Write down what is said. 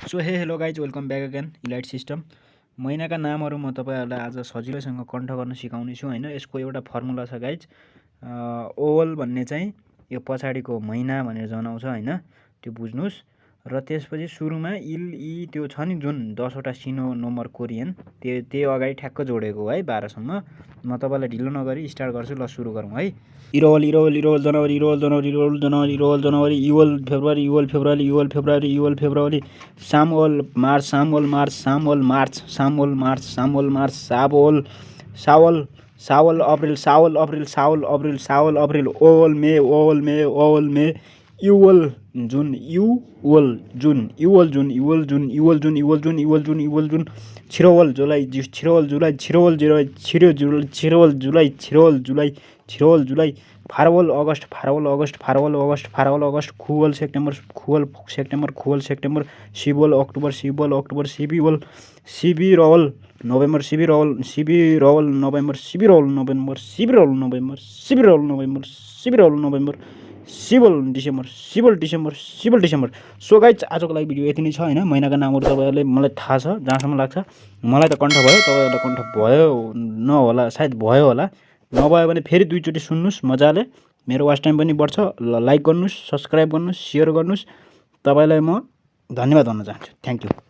So hello guys, welcome back again elite system. महिनाका नामहरू म तपाईँहरूलाई आज सजिलैसँग कण्ठ गर्न सिकाउने छु हैन। यसको एउटा फर्मुला छ गाइज। ओवल भन्ने चाहिँ यो पछाडिको महिना भनेर जनाउँछ हैन, त्यो बुझ्नुस्। र त्यसपछि सुरुमा इल इ त्यो छ नि जुन 10 वटा सिनो नम्बर कोरियन, त्यो अगाडि ठ्याक्क जोडेको है 12 सम्म। म तपाईँलाई ढिलो नगरी स्टार्ट गर्छु। ल सुरु गरौँ है। इरोल इरोल इरोल जनवरी इरोल जनवरी इरोल जनवरी इरोल जनवरी इवल फेब्रुअरी इवल फेब्रुअरी इवल फेब्रुअरी इवल फेब्रुअरी सामोल मार्च सामोल मार्च सामोल मार्च सामोल मार्च सामोल मार्च सावल सावल सावल अप्रिल सावल अप्रिल सावल अप्रिल सावल अप्रिल ओवल मे ओवल मे ओवल मे युवल जुन युवल जुन युवल जुन युवल जुन युवल जुन युवल जुन युवल जुन युवल जुन छिरोवल जुलाई छिरोवल जुलाई छिरोवल जुलाई छिरोवल जुलाई छिरोवल जुलाई छिरोवल जुलाई फारवल अगस्त फारवल अगस्त फारवल अगस्त फारवल अगस्त खुवल सेप्टेम्बर खुवल सेप्टेम्बर खुवल सेप्टेम्बर सिबल अक्टोबर सिबल अक्टोबर सिबिवल सिबिरवल नोभेम्बर सिबिरवल सिबिरवल नोभेम्बर सिबिरवल नोभेम्बर सिबिरवल नोभेम्बर सिबिरवल नोभेम्बर सिबिरवल नोभेम्बर सिबल डिसेम्बर सिबल डिसेम्बर सिबल डिसेम्बर। सो गाइज, आजको लागि भिडियो यति नै छ हैन। महिनाका नामहरू तपाईँहरूले मलाई थाहा छ जहाँसम्म लाग्छ। मलाई त कण्ठ भयो, तपाईँहरूलाई कण्ठ भयो नहोला, सायद भयो होला। नभयो भने फेरि दुईचोटि सुन्नुस् मजाले, मेरो वाच टाइम पनि बढ्छ। लाइक गर्नुस्, सब्सक्राइब गर्नुस्, सेयर गर्नुस्। तपाईँलाई म धन्यवाद भन्न चाहन्छु। Thank you.